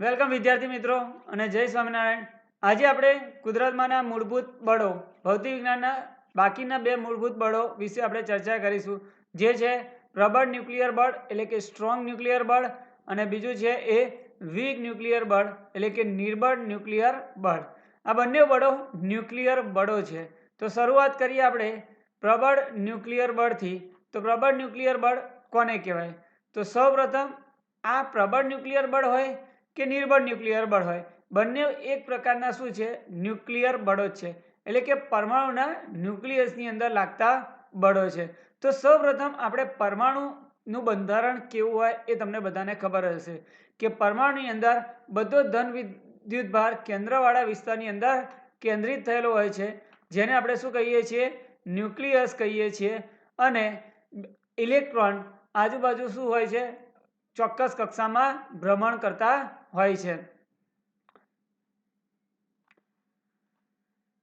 Welcome વિદ્યાર્થી મિત્રો અને જય સ્વામિનારાયણ। આજે આપણે કુદરતમાંના મૂળભૂત બળો ભૌતિક વિજ્ઞાનના બાકીના બે મૂળભૂત બળો વિશે આપણે ચર્ચા કરીશું, જે છે પ્રબળ ન્યુક્લિયર બળ એટલે કે સ્ટ્રોંગ ન્યુક્લિયર બળ અને બીજું છે એ વીક ન્યુક્લિયર બળ એટલે કે નિર્બળ ન્યુક્લિયર બળ। આ બંને બળો ન્યુક્લિયર બળો છે। તો શરૂઆત કરીએ આપણે પ્રબળ ન્યુક્લિયર બળથી। તો પ્રબળ ન્યુક્લિયર બળ કોને કહેવાય? તો સૌપ્રથમ આ પ્રબળ ન્યુક્લિયર બળ હોય કે નિર્બળ ન્યુક્લિયર બળ હોય, બંને એક પ્રકારના શું છે? ન્યુક્લિયર બળો છે, એટલે કે પરમાણુના ન્યુક્લિયસની અંદર લાગતા બળો છે। તો સૌપ્રથમ આપણે પરમાણુનું બંધારણ કેવું હોય એ તમને બધાને ખબર હશે કે પરમાણુની અંદર બધો ધન વિદ્યુત ભાર કેન્દ્રવાળા વિસ્તારની અંદર કેન્દ્રિત થયેલો હોય છે, જેને આપણે શું કહીએ છીએ? ન્યુક્લિયસ કહીએ છીએ। અને ઇલેક્ટ્રોન આજુબાજુ શું હોય છે? ચોક્કસ કક્ષામાં ભ્રમણ કરતા હોય છે।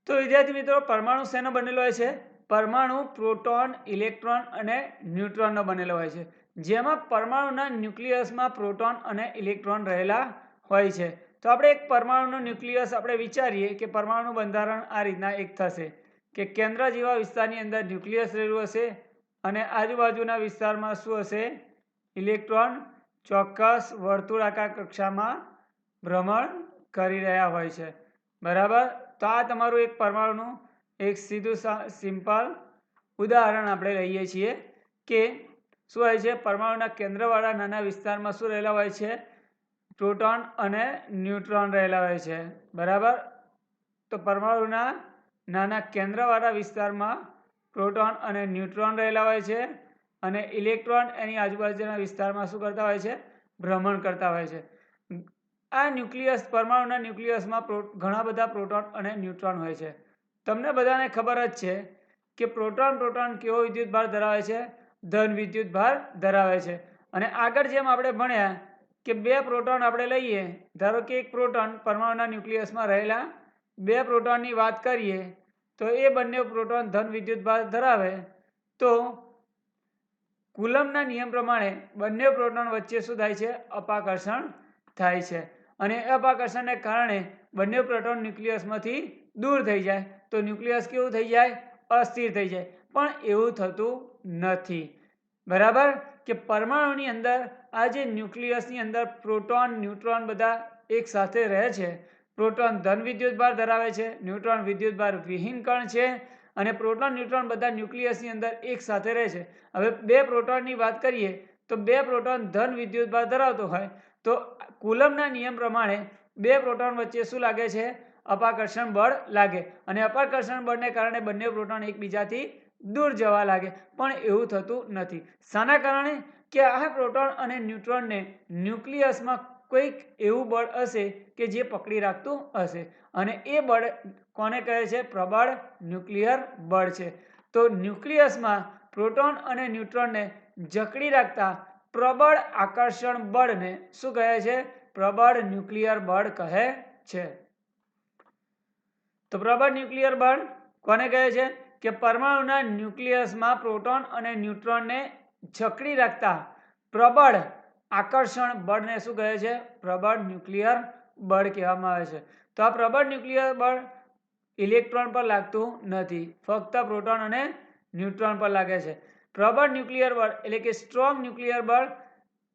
તો વિદ્યાર્થી મિત્રો, પરમાણુ શેનો બનેલો હોય છે? પરમાણુ પ્રોટોન, ઇલેક્ટ્રોન અને ન્યુટ્રોનનો બનેલો હોય છે, જેમાં પરમાણુના ન્યુક્લિયસમાં પ્રોટોન અને ઇલેક્ટ્રોન રહેલા હોય છે। તો આપણે એક પરમાણુનો ન્યુક્લિયસ આપણે વિચારીએ કે પરમાણુનું બંધારણ આ રીતના એક થશે કે કેન્દ્ર જેવા વિસ્તારની અંદર ન્યુક્લિયસ રહેલું હશે અને આજુબાજુના વિસ્તારમાં શું હશે? ઇલેક્ટ્રોન ચોક્કસ વર્તુળાકાર કક્ષામાં ભ્રમણ કરી રહ્યા હોય છે, બરાબર। તો આ તમારું એક પરમાણુનું એક સીધું સિમ્પલ ઉદાહરણ આપણે લઈએ છીએ કે શું હોય છે? પરમાણુના કેન્દ્રવાળા નાના વિસ્તારમાં શું રહેલા હોય છે? પ્રોટોન અને ન્યુટ્રોન રહેલા હોય છે, બરાબર। તો પરમાણુના નાના કેન્દ્રવાળા વિસ્તારમાં પ્રોટોન અને ન્યુટ્રોન રહેલા હોય છે અને ઇલેક્ટ્રોન એની આજુબાજુના વિસ્તારમાં શું કરતા હોય છે? ભ્રમણ કરતા હોય છે। આ ન્યુક્લિયસ, પરમાણુના ન્યુક્લિયસમાં ઘણા બધા પ્રોટોન અને ન્યુટ્રોન હોય છે। તમને બધાને ખબર જ છે કે પ્રોટોન કેવો વિદ્યુત ભાર ધરાવે છે? ધન વિદ્યુત ભાર ધરાવે છે। અને આગળ જેમ આપણે ભણ્યા કે બે પ્રોટોન આપણે લઈએ, ધારો કે એક પ્રોટોન પરમાણુના ન્યુક્લિયસમાં રહેલા બે પ્રોટોનની વાત કરીએ તો એ બંને પ્રોટોન ધન વિદ્યુત ભાર ધરાવે તો કુલમ્બના નિયમ પ્રમાણે બંને પ્રોટોન વચ્ચે શું થાય છે? અપાકર્ષણ થાય છે અને અપાકર્ષણને કારણે બંને પ્રોટોન ન્યુક્લિયસમાંથી દૂર થઈ જાય તો ન્યુક્લિયસ કેવું થઈ જાય? અસ્થિર થઈ જાય। પણ એવું થતું નથી, બરાબર। કે પરમાણુની અંદર આ જે ન્યુક્લિયસની અંદર પ્રોટોન ન્યુટ્રોન બધા એક સાથે રહે છે। પ્રોટોન ધન વિદ્યુત ભાર ધરાવે છે, ન્યુટ્રોન વિદ્યુત ભાર વિહીન કણ છે અને પ્રોટોન ન્યુટ્રોન બધા ન્યુક્લિયસની અંદર એક સાથે રહે છે। હવે બે પ્રોટોનની વાત કરીએ તો બે પ્રોટોન ધન વિદ્યુત ભાર ધરાવતો હોય તો કુલમ્બના નિયમ પ્રમાણે બે પ્રોટોન વચ્ચે શું લાગે છે? અપાકર્ષણ બળ લાગે અને અપાકર્ષણ બળને કારણે બંને પ્રોટોન એકબીજાથી દૂર જવા લાગે, પણ એવું થતું નથી। શાના કારણે? કે આ પ્રોટોન અને ન્યુટ્રોનને ન્યુક્લિયસમાં કોઈક એવું બળ હશે કે જે પકડી રાખતું હશે અને એ બળ કોને કહે છે? પ્રબળ ન્યુક્લિયર બળ છે। તો ન્યુક્લિયસમાં પ્રોટોન અને ન્યુટ્રોનને જકડી રાખતા પ્રબળ આકર્ષણ બળને શું કહે છે? પ્રબળ ન્યુક્લિયર બળ કહે છે। તો પ્રબળ ન્યુક્લિયર બળ કોને કહે છે? કે પરમાણુના ન્યુક્લિયસમાં પ્રોટોન અને ન્યુટ્રોનને જકડી રાખતા પ્રબળ આકર્ષણ બળને શું કહે છે? પ્રબળ ન્યુક્લિયર બળ કહેવામાં આવે છે। તો આ પ્રબળ ન્યુક્લિયર બળ ઇલેક્ટ્રોન પર લાગતું નથી, ફક્ત પ્રોટોન અને ન્યુટ્રોન પર લાગે છે। પ્રબળ ન્યુક્લિયર બળ એટલે કે સ્ટ્રોંગ ન્યુક્લિયર બળ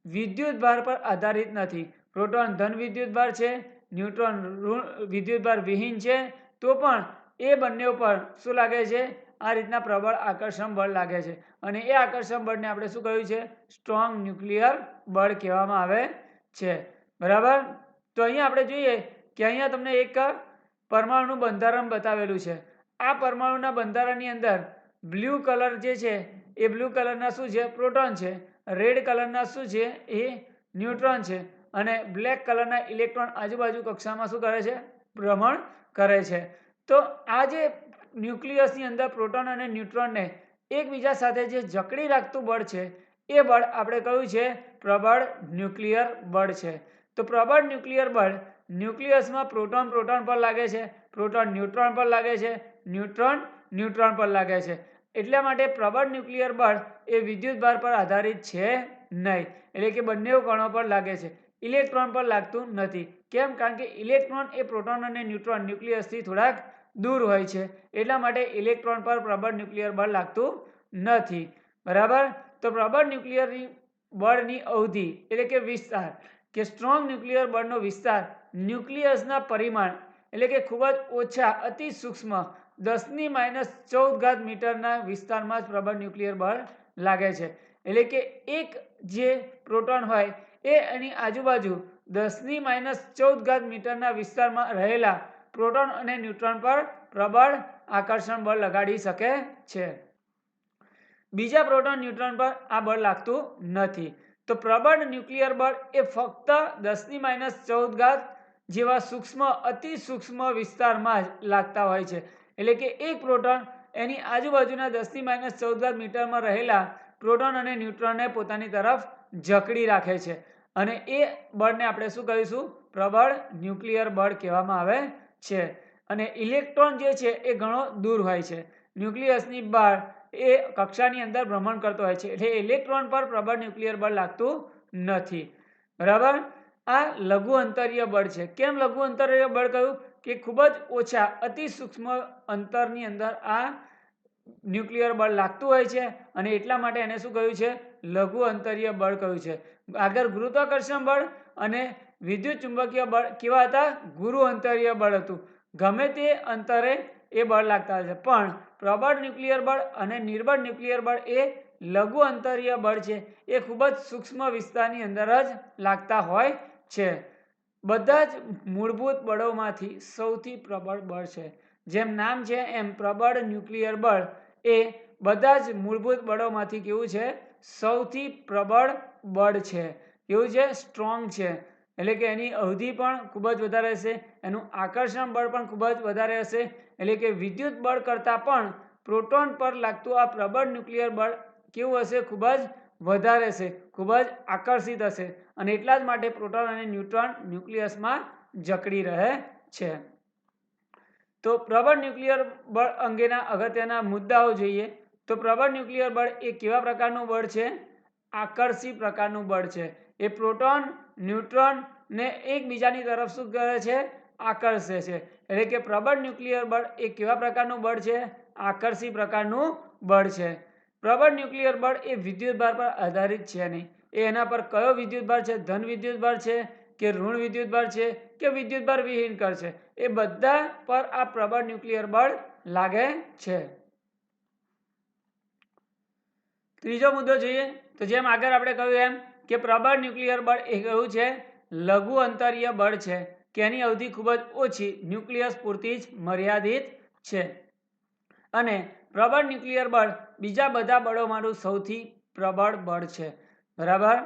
વિદ્યુત ભાર પર આધારિત નથી। પ્રોટોન ધન વિદ્યુત ભાર છે, ન્યુટ્રોન વિદ્યુત ભાર વિહીન છે, તો પણ એ બંને ઉપર શું લાગે છે? આ રીતના પ્રબળ આકર્ષણ બળ લાગે છે અને એ આકર્ષણ બળને આપણે શું કહ્યું છે? સ્ટ્રોંગ ન્યુક્લિયર બળ કહેવામાં આવે છે, બરાબર। તો અહીંયા આપણે જોઈએ કે અહીંયા તમને એક પરમાણુનું બંધારણ બતાવેલું છે। આ પરમાણુના બંધારણની અંદર બ્લુ કલર જે છે એ બ્લુ કલરના શું છે? પ્રોટોન છે। રેડ કલરના શું છે? એ ન્યુટ્રોન છે અને બ્લેક કલરના ઇલેક્ટ્રોન આજુબાજુ કક્ષામાં શું કરે છે? ભ્રમણ કરે છે। તો આ જે ન્યુક્લિયસની અંદર પ્રોટોન અને ન્યુટ્રોનને એકબીજા સાથે જે જકડી રાખતું બળ છે એ બળ આપણે કહ્યું છે પ્રબળ ન્યુક્લિયર બળ છે। તો પ્રબળ ન્યુક્લિયર બળ ન્યુક્લિયસમાં પ્રોટોન પર લાગે છે, પ્રોટોન ન્યુટ્રોન પર લાગે છે, ન્યુટ્રોન ન્યુટ્રોન પર લાગે છે। એટલા માટે પ્રબળ ન્યુક્લિયર બળ એ વિદ્યુત ભાર પર આધારિત છે નહીં, એટલે કે બંને કણો પર લાગે છે। ઇલેક્ટ્રોન પર લાગતું નથી. કેમ? કારણ કે ઇલેક્ટ્રોન એ પ્રોટોન અને ન્યુટ્રોન ન્યુક્લિયસથી થોડાક દૂર હોય છે, એટલા માટે ઇલેક્ટ્રોન પર પ્રબળ ન્યુક્લિયર બળ લાગતું નથી. બરાબર. તો પ્રબળ ન્યુક્લિયર બળની અવધિ એટલે કે વિસ્તાર કે સ્ટ્રોંગ ન્યુક્લિયર બળનો વિસ્તાર ન્યુક્લિયસના પરિમાણ એટલે કે ખૂબ જ ઓછા અતિ સૂક્ષ્મ 10⁻14 મીટરના વિસ્તારમાં જ પ્રબળ ન્યુક્લિયર બળ લાગે છે. એટલે કે એક જે પ્રોટોન હોય એ એની આજુબાજુ 10⁻14 મીટરના વિસ્તારમાં રહેલા પ્રોટોન અને ન્યુટ્રોન પર પ્રબળ આકર્ષણ બળ લગાડી શકે છે. બીજા પ્રોટોન ન્યુટ્રોન પર આ બળ લાગતું નથી. તો પ્રબળ ન્યુક્લિયર બળ એ ફક્ત 10⁻14 જેવા સૂક્ષ્મ અતિ સૂક્ષ્મ વિસ્તારમાં જ લાગતા હોય છે. એટલે કે એક પ્રોટોન એની આજુબાજુના 10⁻14 મીટરમાં રહેલા પ્રોટોન અને ન્યુટ્રોનને પોતાની તરફ જકડી રાખે છે, અને એ બળને આપણે શું કહીશું? પ્રબળ ન્યુક્લિયર બળ કહેવામાં આવે છે. અને ઇલેક્ટ્રોન જે છે એ ઘણો દૂર હોય છે. ન્યુક્લિયસની બહાર એ કક્ષાની અંદર ભ્રમણ કરતો હોય છે, એટલે ઇલેક્ટ્રોન પર પ્રબળ ન્યુક્લિયર બળ લાગતું નથી. બરાબર. આ લઘુ અંતરીય બળ છે. કેમ લઘુ અંતરીય બળ કહ્યું? કે ખૂબ જ ઓછા અતિ સૂક્ષ્મ અંતરની અંદર આ ન્યુક્લિયર બળ લાગતું હોય છે, અને એટલા માટે એને શું કહ્યું છે? લઘુ અંતરીય બળ કહ્યું છે. આગળ ગુરુત્વાકર્ષણ બળ અને વિદ્યુત ચુંબકીય બળ કેવા હતા? ગુરુ અંતરીય બળ હતું. ગમે તે અંતરે એ બળ લાગતા હોય છે, પણ પ્રબળ ન્યુક્લિયર બળ અને નિર્બળ ન્યુક્લિયર બળ એ લઘુ અંતરીય બળ છે. એ ખૂબ જ સૂક્ષ્મ વિસ્તારની અંદર જ લાગતા હોય છે. બધા જ મૂળભૂત બળોમાંથી સૌથી પ્રબળ બળ છે. જેમ નામ છે એમ પ્રબળ ન્યુક્લિયર બળ એ બધા જ મૂળભૂત બળોમાંથી કેવું છે? સૌથી પ્રબળ બળ છે. એવું છે? સ્ટ્રોંગ છે. એટલે કે એની અવધિ પણ ખૂબ જ વધારે હશે, એનું આકર્ષણ બળ પણ ખૂબ જ વધારે હશે. એટલે કે વિદ્યુત બળ કરતાં પણ પ્રોટોન પર લાગતું આ પ્રબળ ન્યુક્લિયર બળ કેવું હશે? ખૂબ જ વધારે હશે, ખૂબ જ આકર્ષિત હશે, અને એટલા જ માટે પ્રોટોન અને ન્યુટ્રોન ન્યુક્લિયસમાં જકડી રહે છે. તો પ્રબળ ન્યુક્લિયર બળ અંગેના અગત્યના મુદ્દાઓ જોઈએ. તો પ્રબળ ન્યુક્લિયર બળ એ કેવા પ્રકારનું બળ છે? આકર્ષી પ્રકારનું બળ છે. એ પ્રોટોન ન્યુટ્રોન ને એકબીજાની તરફ શું કરે છે? આકર્ષે છે. એટલે કે પ્રબળ ન્યુક્લિયર બળ એ કેવા પ્રકારનું બળ છે? આકર્ષી પ્રકારનું બળ છે. પ્રબળ ન્યુક્લિયર બળ એ વિદ્યુતભાર પર આધારિત છે નહીં. એ એના પર કયો વિદ્યુતભાર છે? ધન વિદ્યુતભાર છે કે ઋણ વિદ્યુતભાર છે કે વિદ્યુતભાર વિહીન કર છે? એ બધા પર આ પ્રબળ ન્યુક્લિયર બળ લાગે છે. ત્રીજો મુદ્દો જોઈએ. તો જેમ આગળ આપણે કહ્યું એમ કે પ્રબળ ન્યુક્લિયર બળ એ કયું છે? લઘુ અંતરીય બળ છે, કે એની અવધિ ખૂબ જ ઓછી ન્યુક્લિયસ પૂરતી જ મર્યાદિત છે. અને પ્રબળ ન્યુક્લિયર બળ બીજા બધા બળોમાંનું સૌથી પ્રબળ બળ છે. બરાબર.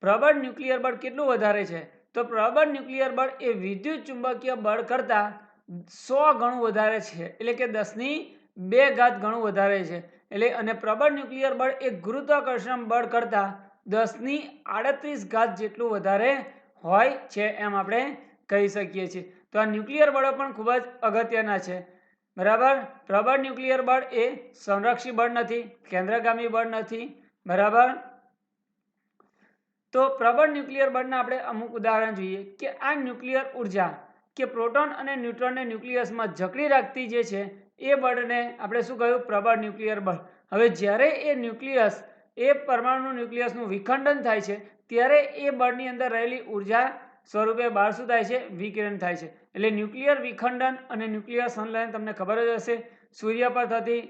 પ્રબળ ન્યુક્લિયર બળ કેટલું વધારે છે? તો પ્રબળ ન્યુક્લિયર બળ એ વિદ્યુત ચુંબકીય બળ કરતાં 100 ગણું વધારે છે. એટલે કે 10⁻2 ગણું વધારે છે. એટલે અને પ્રબળ ન્યુક્લિયર બળ એ ગુરુત્વાકર્ષણ બળ કરતાં 10⁻38 જેટલું વધારે હોય છે, એમ આપણે કહી શકીએ છીએ. તો આ ન્યુક્લિયર બળો પણ ખૂબ જ અગત્યના છે. બરાબર. પ્રબળ ન્યુક્લિયર બળ એ સંરક્ષી બળ નથી, કેન્દ્રગામી બળ નથી. બરાબર. તો પ્રબળ ન્યુક્લિયર બળના આપણે અમુક ઉદાહરણ જોઈએ કે આ ન્યુક્લિયર ઉર્જા કે પ્રોટોન અને ન્યુટ્રોનને ન્યુક્લિયસમાં જકડી રાખતી જે છે એ બળને આપણે શું કહ્યું? પ્રબળ ન્યુક્લિયર બળ. હવે જ્યારે એ ન્યુક્લિયસ એ પરમાણુ ન્યુક્લિયસનું વિખંડન થાય છે, ત્યારે એ બળની અંદર રહેલી ઉર્જા સ્વરૂપે બહાર શું થાય છે? વિકિરણ થાય છે. એટલે ન્યુક્લિયર વિખંડન અને ન્યુક્લિયર સંલયન તમને ખબર જ હશે. સૂર્ય પર થતી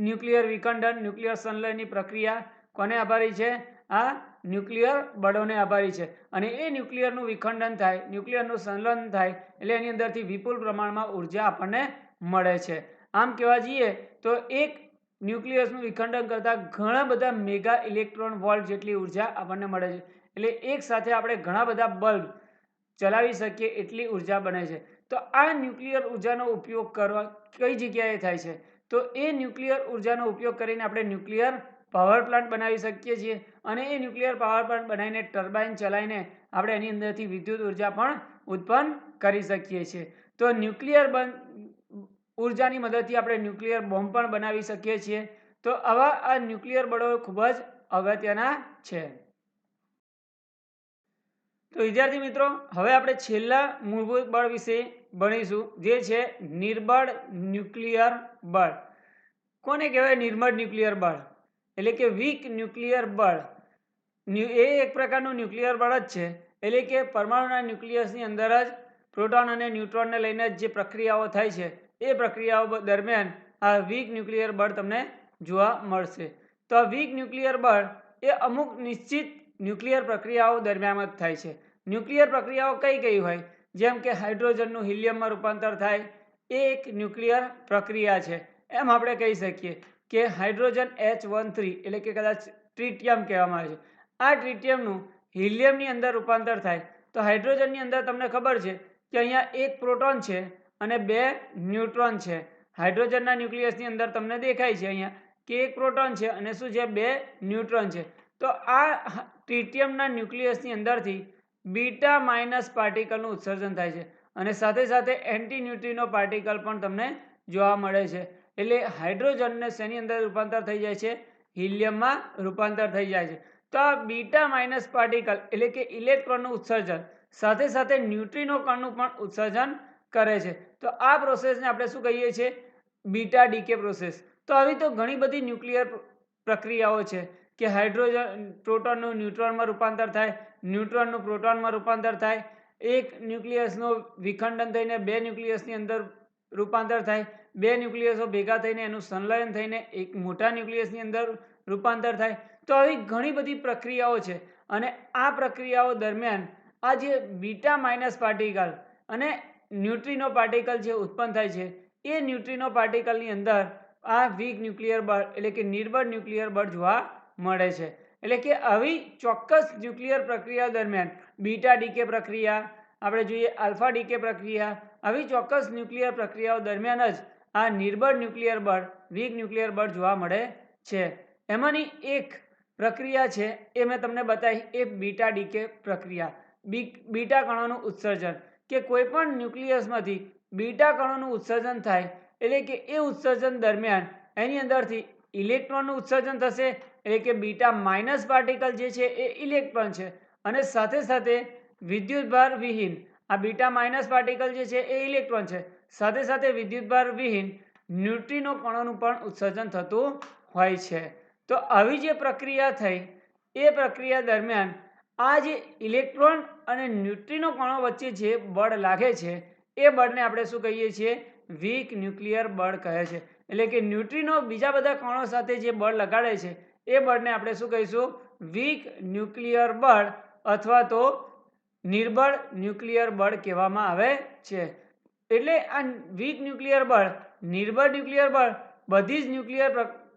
ન્યુક્લિયર વિખંડન ન્યુક્લિયર સંલયનની પ્રક્રિયા કોને આભારી છે? આ ન્યુક્લિયર બળોને આભારી છે. અને એ ન્યુક્લિયરનું વિખંડન થાય, ન્યુક્લિયરનું સંલયન થાય, એટલે એની અંદરથી વિપુલ પ્રમાણમાં ઉર્જા આપણને મળે છે. આમ કહેવા જઈએ તો એક ન્યુક્લિયસનું વિખંડન કરતાં ઘણા બધા મેગા ઇલેક્ટ્રોન વોલ્ટ જેટલી ઉર્જા આપણને મળે છે. એટલે એક સાથે આપણે ઘણા બધા બલ્બ ચલાવી શકીએ એટલી ઉર્જા બને છે. તો આ ન્યુક્લિયર ઉર્જાનો ઉપયોગ કરવા કઈ જગ્યાએ થાય છે? તો એ ન્યુક્લિયર ઉર્જાનો ઉપયોગ કરીને આપણે ન્યુક્લિયર પાવર પ્લાન્ટ બનાવી શકીએ છીએ, અને એ ન્યુક્લિયર પાવર પ્લાન્ટ બનાવીને ટર્બાઇન ચલાવીને આપણે એની અંદરથી વિદ્યુત ઉર્જા પણ ઉત્પન્ન કરી શકીએ છીએ. તો ન્યુક્લિયર ઉર્જાની મદદથી આપણે ન્યુક્લિયર બોમ્બ પણ બનાવી શકીએ છીએ. તો આવા આ ન્યુક્લિયર બળો ખૂબ જ અગત્યના છે. તો વિદ્યાર્થી મિત્રો, હવે આપણે છેલ્લા મૂળભૂત બળ વિશે ભણીશું, જે છે નિર્બળ ન્યુક્લિયર બળ. કોને કહેવાય નિર્બળ ન્યુક્લિયર બળ? એટલે કે વીક ન્યુક્લિયર બળ. એ એક પ્રકારનું ન્યુક્લિયર બળ જ છે. એટલે કે પરમાણુના ન્યુક્લિયસની અંદર જ પ્રોટોન અને ન્યુટ્રોનને લઈને જે પ્રક્રિયાઓ થાય છે એ પ્રક્રિયાઓ દરમિયાન આ વીક ન્યુક્લિયર બળ તમને જોવા મળશે. તો આ વીક ન્યુક્લિયર બળ એ અમુક નિશ્ચિત ન્યુક્લિયર પ્રક્રિયાઓ દરમિયાન જ થાય છે. ન્યુક્લિયર પ્રક્રિયાઓ કઈ કઈ હોય? જેમ કે હાઇડ્રોજનનું હિલિયમમાં રૂપાંતર થાય, એ એક ન્યુક્લિયર પ્રક્રિયા છે. એમ આપણે કહી શકીએ કે હાઇડ્રોજન H13 એટલે કે કદાચ ટ્રિટિયમ કહેવામાં આવે છે. આ ટ્રિટિયમનું હિલિયમની અંદર રૂપાંતર થાય. તો હાઇડ્રોજનની અંદર તમને ખબર છે કે અહીંયા એક પ્રોટોન છે અને બે ન્યુટ્રોન છે. હાઇડ્રોજનના ન્યુક્લિયસની અંદર તમને દેખાય છે અહીંયા કે એક પ્રોટોન છે અને શું છે, બે ન્યુટ્રોન છે. તો આ ટ્રિટિયમના ન્યુક્લિયસની અંદરથી બીટા માઇનસ પાર્ટિકલનું ઉત્સર્જન થાય છે અને સાથે સાથે એન્ટી ન્યુટ્રિનો પાર્ટિકલ પણ તમને જોવા મળે છે. એટલે હાઇડ્રોજનને શેની અંદર રૂપાંતર થઈ જાય છે? હિલિયમમાં રૂપાંતર થઈ જાય છે. તો આ બીટા માઇનસ પાર્ટિકલ એટલે કે ઇલેક્ટ્રોનનું ઉત્સર્જન સાથે સાથે ન્યુટ્રિનો કણનું પણ ઉત્સર્જન કરે છે. તો આ પ્રોસેસને આપણે શું કહીએ છીએ? Beta decay process. તો આવી તો ઘણી બધી ન્યુક્લિયર પ્રક્રિયાઓ છે કે હાઇડ્રોજન પ્રોટોનનું ન્યુટ્રોનમાં રૂપાંતર થાય, ન્યુટ્રોનનું પ્રોટોનમાં રૂપાંતર થાય, એક ન્યુક્લિયસનું વિખંડન થઈને બે ન્યુક્લિયસની અંદર રૂપાંતર થાય, બે ન્યુક્લિયસો ભેગા થઈને એનું સંલયન થઈને એક મોટા ન્યુક્લિયસની અંદર રૂપાંતર થાય. તો આવી ઘણી બધી પ્રક્રિયાઓ છે અને આ પ્રક્રિયાઓ દરમિયાન આ જે બીટા માઇનસ પાર્ટિકલ અને ન્યુટ્રિનો પાર્ટિકલ જે ઉત્પન્ન થાય છે એ ન્યુટ્રિનો પાર્ટિકલની અંદર આ વીક ન્યુક્લિયર બળ એટલે કે નિર્બળ ન્યુક્લિયર બળ જોવા મળે છે. એટલે કે આવી ચોક્કસ ન્યુક્લિયર પ્રક્રિયા દરમિયાન બીટા ડીકે પ્રક્રિયા, આપણે જોઈએ આલ્ફા ડીકે પ્રક્રિયા, આવી ચોક્કસ ન્યુક્લિયર પ્રક્રિયાઓ દરમિયાન જ આ નિર્બળ ન્યુક્લિયર બળ, વીક ન્યુક્લિયર બળ જોવા મળે છે. એમાંની એક પ્રક્રિયા છે એ મેં તમને બતાવી, એ બીટા ડીકે પ્રક્રિયા. બીટા કણોનું ઉત્સર્જન, કે કોઈ પણ ન્યુક્લિયસમાંથી બીટા કણોનું ઉત્સર્જન થાય એટલે કે એ ઉત્સર્જન દરમિયાન એની અંદરથી ઇલેક્ટ્રોનનું ઉત્સર્જન થશે. એટલે કે બીટા માઇનસ પાર્ટિકલ જે છે એ ઇલેક્ટ્રોન છે અને સાથે સાથે વિદ્યુતભાર વિહીન આ બીટા માઇનસ પાર્ટિકલ જે છે એ ઇલેક્ટ્રોન છે, સાથે સાથે વિદ્યુતભાર વિહીન ન્યુટ્રિનો કણોનું પણ ઉત્સર્જન થતું હોય છે. તો આવી જે પ્રક્રિયા થઈ એ પ્રક્રિયા દરમિયાન આ જે ઇલેક્ટ્રોન અને ન્યુટ્રિનો કણો વચ્ચે જે બળ લાગે છે એ બળને આપણે શું કહીએ છીએ? વીક ન્યુક્લિયર બળ કહે છે. એટલે કે ન્યુટ્રિનો બીજા બધા કણો સાથે જે બળ લગાડે છે એ બળને આપણે શું કહીશું? વીક ન્યુક્લિયર બળ અથવા તો નિર્બળ ન્યુક્લિયર બળ કહેવામાં આવે છે. એટલે આ વીક ન્યુક્લિયર બળ, નિર્બળ ન્યુક્લિયર બળ બધી જ ન્યુક્લિયર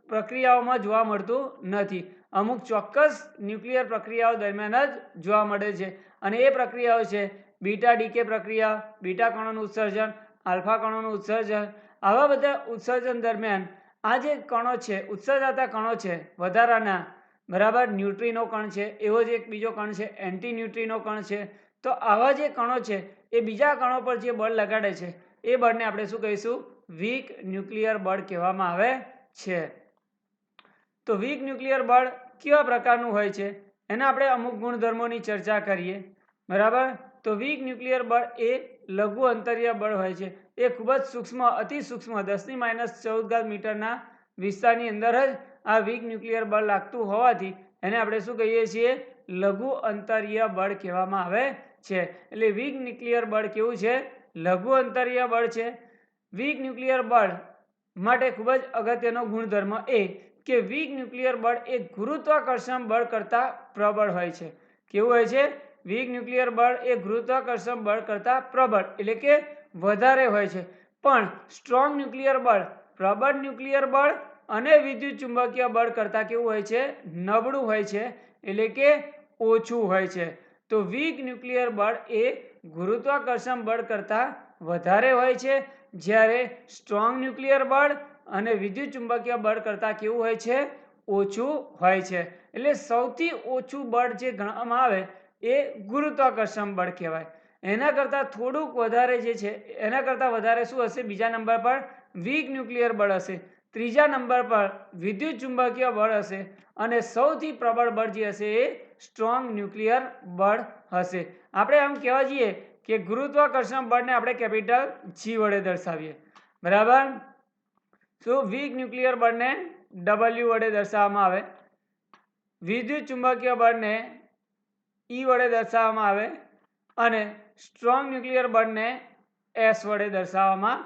પ્રક્રિયાઓમાં જોવા મળતું નથી. અમુક ચોક્કસ ન્યુક્લિયર પ્રક્રિયાઓ દરમિયાન જ જોવા મળે છે અને એ પ્રક્રિયાઓ છે બીટા ડીકે પ્રક્રિયા, બીટા કણોનું ઉત્સર્જન, આલ્ફા કણોનું ઉત્સર્જન. આવા બધા ઉત્સર્જન દરમિયાન આ જે કણો છે, ઉત્સર્જાતા કણો છે વધારાના, બરાબર, ન્યુટ્રિનો કણ છે, એવો જ એક બીજો કણ છે એન્ટી ન્યુટ્રિનો કણ છે. તો આવા જે કણો છે એ બીજા કણો પર જે બળ લગાડે છે એ બળને આપણે શું કહીશું? વીક ન્યુક્લિયર બળ કહેવામાં આવે છે. તો વીક ન્યુક્લિયર બળ કેવા પ્રકારનું હોય છે એના આપણે અમુક ગુણધર્મોની ચર્ચા કરીએ, બરાબર. તો વીક ન્યુક્લિયર બળ એ લઘુ અંતરીય બળ હોય છે. એ ખૂબ જ સૂક્ષ્મ, અતિ સૂક્ષ્મ 10⁻14 મીટરના વિસ્તારની અંદર જ આ વીક ન્યુક્લિયર બળ લાગતું હોવાથી એને આપણે શું કહીએ છીએ? લઘુ અંતરીય બળ કહેવામાં આવે છે. એટલે વીક ન્યુક્લિયર બળ કેવું છે? લઘુ અંતરીય બળ છે. વીક ન્યુક્લિયર બળ માટે ખૂબ જ અગત્યનો ગુણધર્મ એ કે વીક ન્યુક્લિયર બળ એ ગુરુત્વાકર્ષણ બળ કરતાં પ્રબળ હોય છે. કેવું હોય છે? વીક ન્યુક્લિયર બળ એ ગુરુત્વાકર્ષણ બળ કરતાં પ્રબળ એટલે કે વધારે હોય છે. પણ સ્ટ્રોંગ ન્યુક્લિયર બળ પ્રબળ ન્યુક્લિયર બળ અને વિદ્યુત ચુંબકીય બળ કરતાં કેવું હોય છે? નબળું હોય છે, એટલે કે ઓછું હોય છે. તો વીક ન્યુક્લિયર બળ એ ગુરુત્વાકર્ષણ બળ કરતાં વધારે હોય છે, જ્યારે સ્ટ્રોંગ ન્યુક્લિયર બળ અને વિદ્યુત ચુંબકીય બળ કરતાં કેવું હોય છે? ઓછું હોય છે. એટલે સૌથી ઓછું બળ જે ગણવામાં આવે એ ગુરુત્વાકર્ષણ બળ કહેવાય. એના કરતાં થોડુંક વધારે જે છે, એના કરતાં વધારે શું હશે? બીજા નંબર પર વીક ન્યુક્લિયર બળ હશે, ત્રીજા નંબર પર વિદ્યુત ચુંબકીય બળ હશે અને સૌથી પ્રબળ બળ જે હશે એ સ્ટ્રોંગ ન્યુક્લિયર બળ હશે. આપણે આમ કહેવા જઈએ કે ગુરુત્વાકર્ષણ બળને આપણે કેપિટલ G વડે દર્શાવીએ, બરાબર. શું વીક ન્યુક્લિયર બળને W વડે દર્શાવવામાં આવે, વિદ્યુત ચુંબકીય બળને E વડે દર્શાવવામાં આવે અને સ્ટ્રોંગ ન્યુક્લિયર બળને S વડે દર્શાવવામાં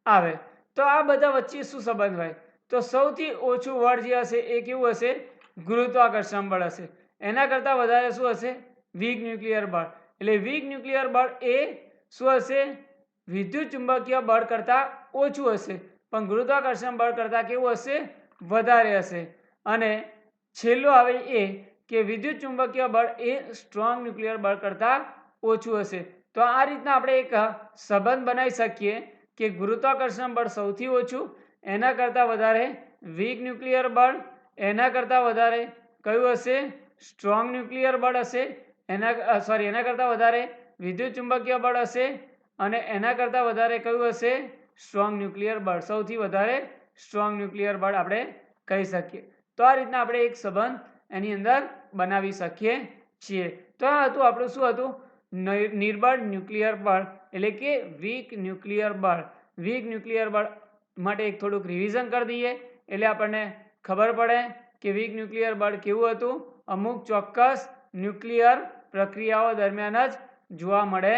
આવે. તો આ બધા વચ્ચે શું સંબંધ હોય? તો સૌથી ઓછું બળ જે હશે એ કેવું હશે? ગુરુત્વાકર્ષણ બળ હશે. એના કરતાં વધારે શું હશે? વીક ન્યુક્લિયર બળ. એટલે વીક ન્યુક્લિયર બળ એ શું હશે? વિદ્યુત ચુંબકીય બળ કરતાં ઓછું હશે, પણ ગુરુત્વાકર્ષણ બળ કરતાં કેવું હશે? વધારે હશે. અને છેલ્લું આવે એ કે વિદ્યુત ચુંબકીય બળ એ સ્ટ્રોંગ ન્યુક્લિયર બળ કરતાં ઓછું હશે. તો આ રીતના આપણે એક સંબંધ બનાવી શકીએ કે ગુરુત્વાકર્ષણ બળ સૌથી ઓછું, એના કરતાં વધારે વીક ન્યુક્લિયર બળ, એના કરતાં વધારે કયું હશે? સ્ટ્રોંગ ન્યુક્લિયર બળ હશે, એના કરતાં વધારે વિદ્યુત ચુંબકીય બળ હશે અને એના કરતાં વધારે કયું હશે? સ્ટ્રોંગ ન્યુક્લિયર બળ. સૌથી વધારે સ્ટ્રોંગ ન્યુક્લિયર બળ આપણે કહી શકીએ. તો આ રીતના આપણે એક સંબંધ એની અંદર બનાવી શકીએ છીએ. તો આ હતું આપણું શું હતું? નિર્બળ ન્યુક્લિયર બળ એટલે કે વીક ન્યુક્લિયર બળ. વીક ન્યુક્લિયર બળ માટે એક થોડુંક રિવિઝન કરી દઈએ એટલે આપણને ખબર પડે કે વીક ન્યુક્લિયર બળ કેવું હતું. અમુક ચોક્કસ ન્યુક્લિયર પ્રક્રિયાઓ દરમિયાન જ જોવા મળે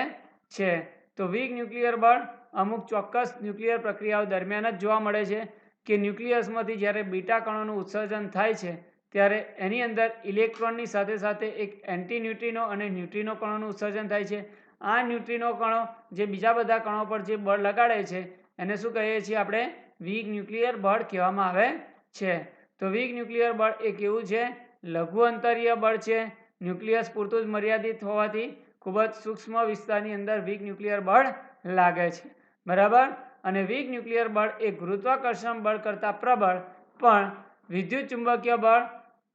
છે. તો વીક ન્યુક્લિયર બળ અમુક ચોક્કસ ન્યુક્લિયર પ્રક્રિયાઓ દરમિયાન જ જોવા મળે છે કે ન્યુક્લિયસમાંથી જ્યારે બીટા કણોનું ઉત્સર્જન થાય છે ત્યારે એની અંદર ઇલેક્ટ્રોનની સાથે સાથે એક એન્ટી ન્યુટ્રિનો અને ન્યુટ્રિનો કણોનું ઉત્સર્જન થાય છે. આ ન્યુટ્રિનો કણો જે બીજા બધા કણો પર જે બળ લગાડે છે એને શું કહીએ છીએ આપણે? વીક ન્યુક્લિયર બળ કહેવામાં આવે છે. તો વીક ન્યુક્લિયર બળ એ કેવું છે? લઘુ અંતરીય બળ છે. ન્યુક્લિયસ પૂરતું જ મર્યાદિત હોવાથી ખૂબ જ સૂક્ષ્મ વિસ્તારની અંદર વીક ન્યુક્લિયર બળ લાગે છે, બરાબર. અને વીક ન્યુક્લિયર બળ એ ગુરુત્વાકર્ષણ બળ કરતાં પ્રબળ પણ વિદ્યુત ચુંબકીય બળ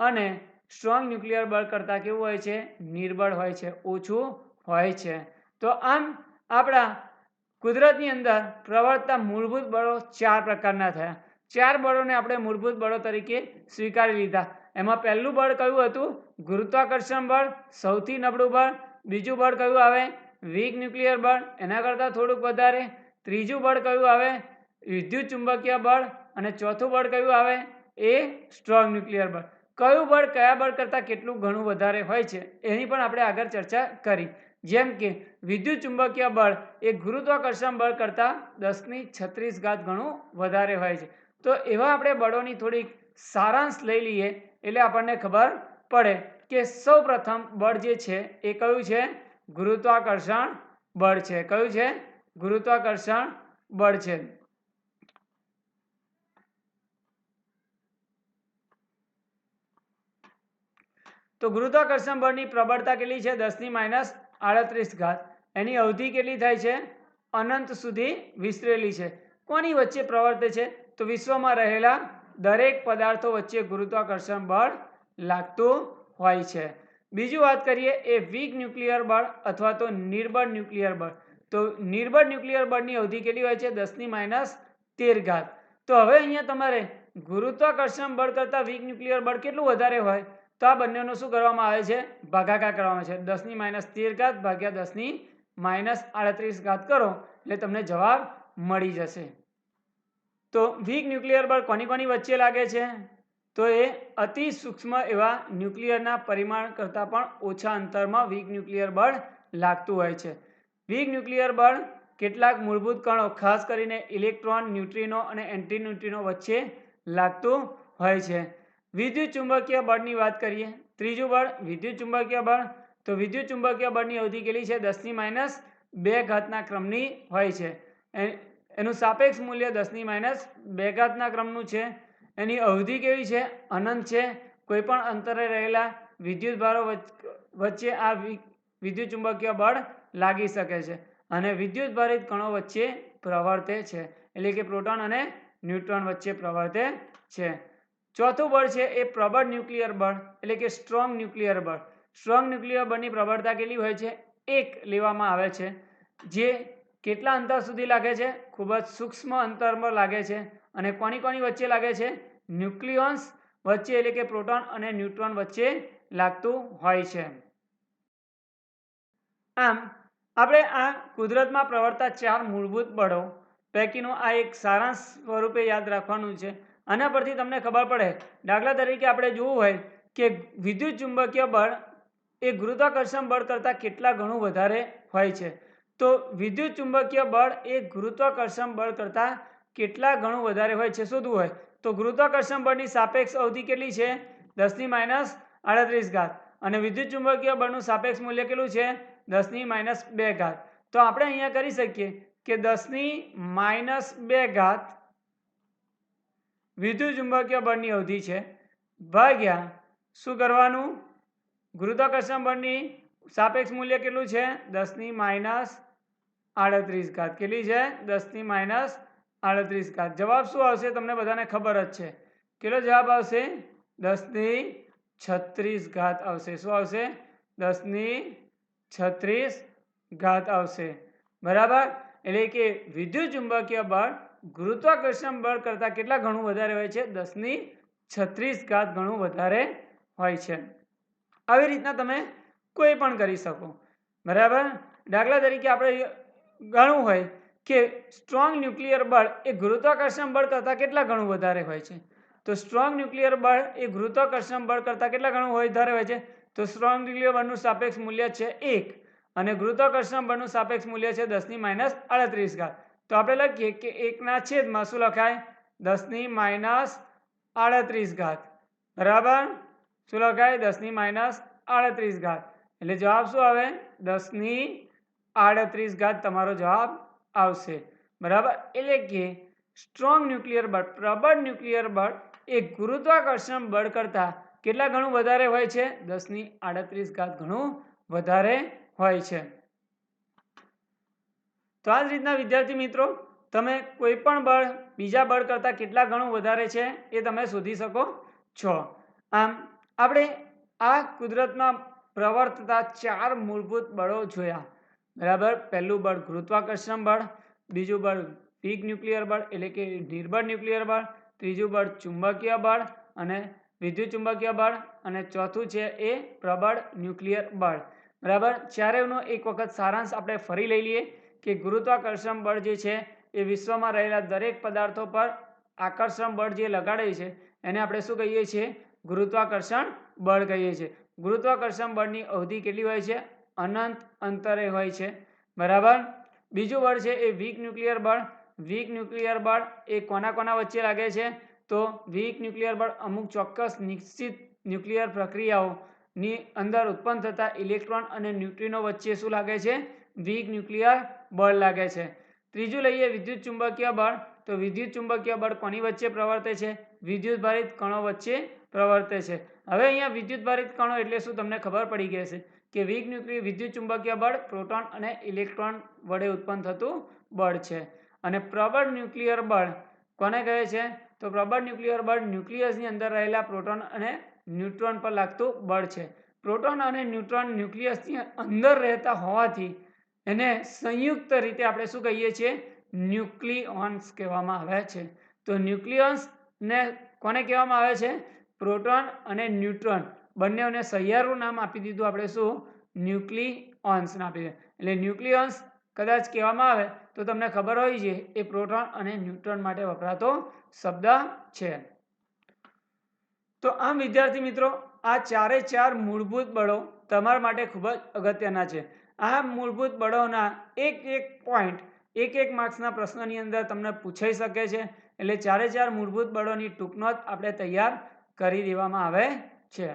અને સ્ટ્રોંગ ન્યુક્લિયર બળ કરતાં કેવું હોય છે? નિર્બળ હોય છે, ઓછું હોય છે. તો આમ આપણા કુદરતની અંદર પ્રવર્તતા મૂળભૂત બળો 4 પ્રકારના થયા. 4 બળોને આપણે મૂળભૂત બળો તરીકે સ્વીકારી લીધા. એમાં પહેલું બળ કયું હતું? ગુરુત્વાકર્ષણ બળ, સૌથી નબળું બળ. બીજું બળ કયું આવે? વીક ન્યુક્લિયર બળ, એના કરતાં થોડુંક વધારે. ત્રીજું બળ કયું આવે? વિદ્યુત ચુંબકીય બળ. અને ચોથું બળ કયું આવે? એ સ્ટ્રોંગ ન્યુક્લિયર બળ. કયું બળ કયા બળ કરતાં કેટલું ઘણું વધારે હોય છે એની પણ આપણે આગળ ચર્ચા કરી. જેમ કે વિદ્યુત ચુંબકીય બળ એ ગુરુત્વાકર્ષણ બળ કરતાં 10⁻36 ગણું વધારે હોય છે. તો એવા આપણે બળોની થોડીક સારાંશ લઈ લઈએ એટલે આપણને ખબર પડે કે સૌ પ્રથમ બળ જે છે એ કયું છે? ગુરુત્વાકર્ષણ બળ છે. કયું છે? ગુરુત્વાકર્ષણ બળ છે. તો ગુરુત્વાકર્ષણ બળની પ્રબળતા કેટલી છે? 10⁻38. એની અવધિ કેટલી થાય છે? અનંત સુધી વિસ્તરેલી છે. કોની વચ્ચે પ્રવર્તે છે? તો વિશ્વમાં રહેલા દરેક પદાર્થો વચ્ચે ગુરુત્વાકર્ષણ બળ લાગતું હોય છે. બીજું વાત કરીએ એ વીક ન્યુક્લિયર બળ અથવા તો નિર્બળ ન્યુક્લિયર બળ. તો નિર્બળ ન્યુક્લિયર બળની અવધિ કેટલી હોય છે? 10⁻13. તો હવે અહીંયા તમારે ગુરુત્વાકર્ષણ બળ કરતાં વીક ન્યુક્લિયર બળ કેટલું વધારે હોય? તો આ બંનેનો શું કરવામાં આવે છે? ભાગાકાર કરવામાં છે. 10⁻13 ભાગ્યા 10⁻38 કરો એટલે તમને જવાબ મળી જશે. તો વીક ન્યુક્લિયર બળ કોની કોની વચ્ચે લાગે છે? તો એ અતિ સૂક્ષ્મ એવા ન્યુક્લિયરના પરિમાણ કરતાં પણ ઓછા અંતરમાં વીક ન્યુક્લિયર બળ લાગતું હોય છે. વીક ન્યુક્લિયર બળ કેટલાક મૂળભૂત કણો ખાસ કરીને ઇલેક્ટ્રોન, ન્યુટ્રિનો અને એન્ટી ન્યુટ્રિનો વચ્ચે લાગતું હોય છે. વિદ્યુત ચુંબકીય બળની વાત કરીએ. ત્રીજું બળ વિદ્યુત ચુંબકીય બળ. તો વિદ્યુત ચુંબકીય બળની અવધિ કેટલી છે? 10⁻2 ક્રમની હોય છે. એનું સાપેક્ષ મૂલ્ય 10⁻2 ક્રમનું છે. એની અવધિ કેવી છે? અનંત છે. કોઈ પણ અંતરે રહેલા વિદ્યુત ભારો વચ્ચે આ વિદ્યુત ચુંબકીય બળ લાગી શકે છે અને વિદ્યુત ભારિત કણો વચ્ચે પ્રવર્તે છે, એટલે કે પ્રોટોન અને ન્યુટ્રોન વચ્ચે પ્રવર્તે છે. ચોથું બળ છે એ પ્રબળ ન્યુક્લિયર બળ એટલે કે સ્ટ્રોંગ ન્યુક્લિયર બળ. સ્ટ્રોંગ ન્યુક્લિયર બળની પ્રબળતા કેટલી હોય છે? 1 લેવામાં આવે છે. જે કેટલા અંતર સુધી લાગે છે? ખૂબ જ સૂક્ષ્મ અંતરમાં લાગે છે. અને કોની કોની વચ્ચે લાગે છે? ન્યુક્લિયોન્સ વચ્ચે એટલે કે પ્રોટોન અને ન્યુટ્રોન વચ્ચે લાગતું હોય છે. આમ આપણે આ કુદરતમાં પ્રવર્તતા 4 મૂળભૂત બળો પૈકીનું આ એક સારાંશ સ્વરૂપે યાદ રાખવાનું છે. આના પરથી તમને ખબર પડે, દાખલા તરીકે આપણે જોવું હોય કે વિદ્યુત ચુંબકીય બળ એ ગુરુત્વાકર્ષણ બળ કરતાં કેટલા ગણું વધારે હોય છે. તો વિદ્યુત ચુંબકીય બળ એ ગુરુત્વાકર્ષણ બળ કરતાં કેટલા ગણું વધારે હોય છે શોધવું હોય તો ગુરુત્વાકર્ષણ બળની સાપેક્ષ અવધિ કેટલી છે? 10⁻38 અને વિદ્યુત ચુંબકીય બળનું સાપેક્ષ મૂલ્ય કેટલું છે? 10⁻2. તો આપણે અહીંયા કરી શકીએ કે 10⁻2 વિદ્યુત ચુંબકીય બળની અવધિ છે ભાગ્યા શું કરવાનું? ગુરુત્વાકર્ષણ બળની સાપેક્ષ મૂલ્ય કેટલું છે? 10⁻38. કેટલી છે? 10⁻38. જવાબ શું આવશે? તમને બધાને ખબર જ છે. કેટલો જવાબ આવશે? 10⁻36 આવશે. શું આવશે? 10⁻36 આવશે. બરાબર. એટલે કે વિદ્યુત ચુંબકીય બળ ગુરુત્વાકર્ષણ બળ કરતાં કેટલા ગણું વધારે હોય છે? 10⁻36 ગણું વધારે હોય છે. આવી રીતના તમે કોઈ પણ કરી શકો. બરાબર. દાખલા તરીકે આપણે ગણવું હોય કે સ્ટ્રોંગ ન્યુક્લિયર બળ એ ગુરુત્વાકર્ષણ બળ કરતાં કેટલા ગણું વધારે હોય છે. તો સ્ટ્રોંગ ન્યુક્લિયર બળ એ ગુરુત્વાકર્ષણ બળ કરતાં કેટલા ગણું વધારે હોય છે? તો સ્ટ્રોંગ ન્યુક્લિયર બળનું સાપેક્ષ મૂલ્ય છે 1 અને ગુરુત્વાકર્ષણ બળનું સાપેક્ષ મૂલ્ય છે 10⁻38. તો આપણે લખીએ કે 1ના છેદમાં શું લખાય? 10⁻38. બરાબર. શું લખાય? 10⁻38. એટલે જવાબ શું આવે? 10⁻38 તમારો જવાબ આવશે. બરાબર. એટલે કે સ્ટ્રોંગ ન્યુક્લિયર બળ, પ્રબળ ન્યુક્લિયર બળ એ ગુરુત્વાકર્ષણ બળ કરતાં કેટલા ગણું વધારે હોય છે? 10⁻38 ગણું વધારે હોય છે. તો આ જ રીતના વિદ્યાર્થી મિત્રો તમે કોઈ પણ બળ બીજા બળ કરતાં કેટલા ગણું વધારે છે એ તમે શોધી શકો છો. આમ આપણે આ કુદરતમાં પ્રવર્તતા 4 મૂળભૂત બળો જોયા. બરાબર. પહેલું બળ ગુરુત્વાકર્ષણ બળ, બીજું બળ વીક ન્યુક્લિયર બળ એટલે કે નિર્બળ ન્યુક્લિયર બળ, ત્રીજું બળ ચુંબકીય બળ અને વિદ્યુત ચુંબકીય બળ અને ચોથું છે એ પ્રબળ ન્યુક્લિયર બળ. બરાબર. ચારેયનો એક વખત સારાંશ આપણે ફરી લઈ લઈએ કે ગુરુત્વાકર્ષણ બળ જે છે એ વિશ્વમાં રહેલા દરેક પદાર્થો પર આકર્ષણ બળ જે લગાડે છે એને આપણે શું કહીએ છીએ? ગુરુત્વાકર્ષણ બળ કહીએ છીએ. ગુરુત્વાકર્ષણ બળની અવધિ કેટલી હોય છે? અનંત અંતરે હોય છે. બરાબર. બીજું બળ છે એ વીક ન્યુક્લિયર બળ. વીક ન્યુક્લિયર બળ એ કોના કોના વચ્ચે લાગે છે? તો વીક ન્યુક્લિયર બળ અમુક ચોક્કસ નિશ્ચિત ન્યુક્લિયર પ્રક્રિયાઓની અંદર ઉત્પન્ન થતા ઇલેક્ટ્રોન અને ન્યુટ્રિનો વચ્ચે શું લાગે છે? વીક ન્યુક્લિયર બળ લાગે છે. ત્રીજું લઈએ વિદ્યુત ચુંબકીય બળ. તો વિદ્યુત ચુંબકીય બળ કોની વચ્ચે પ્રવર્તે છે? વિદ્યુત ભારિત કણો વચ્ચે પ્રવર્તે છે. હવે અહીંયા વિદ્યુત ભારિત કણો એટલે શું તમને ખબર પડી ગઈ હશે કે વિદ્યુત ચુંબકીય બળ પ્રોટોન અને ઇલેક્ટ્રોન વડે ઉત્પન્ન થતું બળ છે. અને પ્રબળ ન્યુક્લિયર બળ કોને કહે છે? તો પ્રબળ ન્યુક્લિયર બળ ન્યુક્લિયસની અંદર રહેલા પ્રોટોન અને ન્યુટ્રોન પર લાગતું બળ છે. પ્રોટોન અને ન્યુટ્રોન ન્યુક્લિયસની અંદર રહેતા હોવાથી એને સંયુક્ત રીતે આપણે શું કહીએ છીએ? ન્યુક્લિઓન્સ કહેવામાં આવે છે. તો ન્યુક્લિયસને કોને કહેવામાં આવે છે? પ્રોટોન અને ન્યુટ્રોન બંનેને સહિયારું નામ આપી દીધું આપણે શું? ન્યુક્લિઓન્સ આપી દીધું. એટલે ન્યુક્લિઓન્સ કદાચ કહેવામાં આવે તો તમને ખબર હોય છે એ પ્રોટોન અને ન્યુટ્રોન માટે વપરાતો શબ્દ છે. તો આમ વિદ્યાર્થી મિત્રો આ 4 મૂળભૂત બળો તમારા માટે ખૂબ જ અગત્યના છે. આ મૂળભૂત બળોના એક પોઈન્ટ એક માર્ક્સના પ્રશ્નની અંદર તમને પૂછાઈ શકે છે. એટલે 4 મૂળભૂત બળોની ટૂંક નોંધ આપણે તૈયાર કરી દેવામાં આવે છે.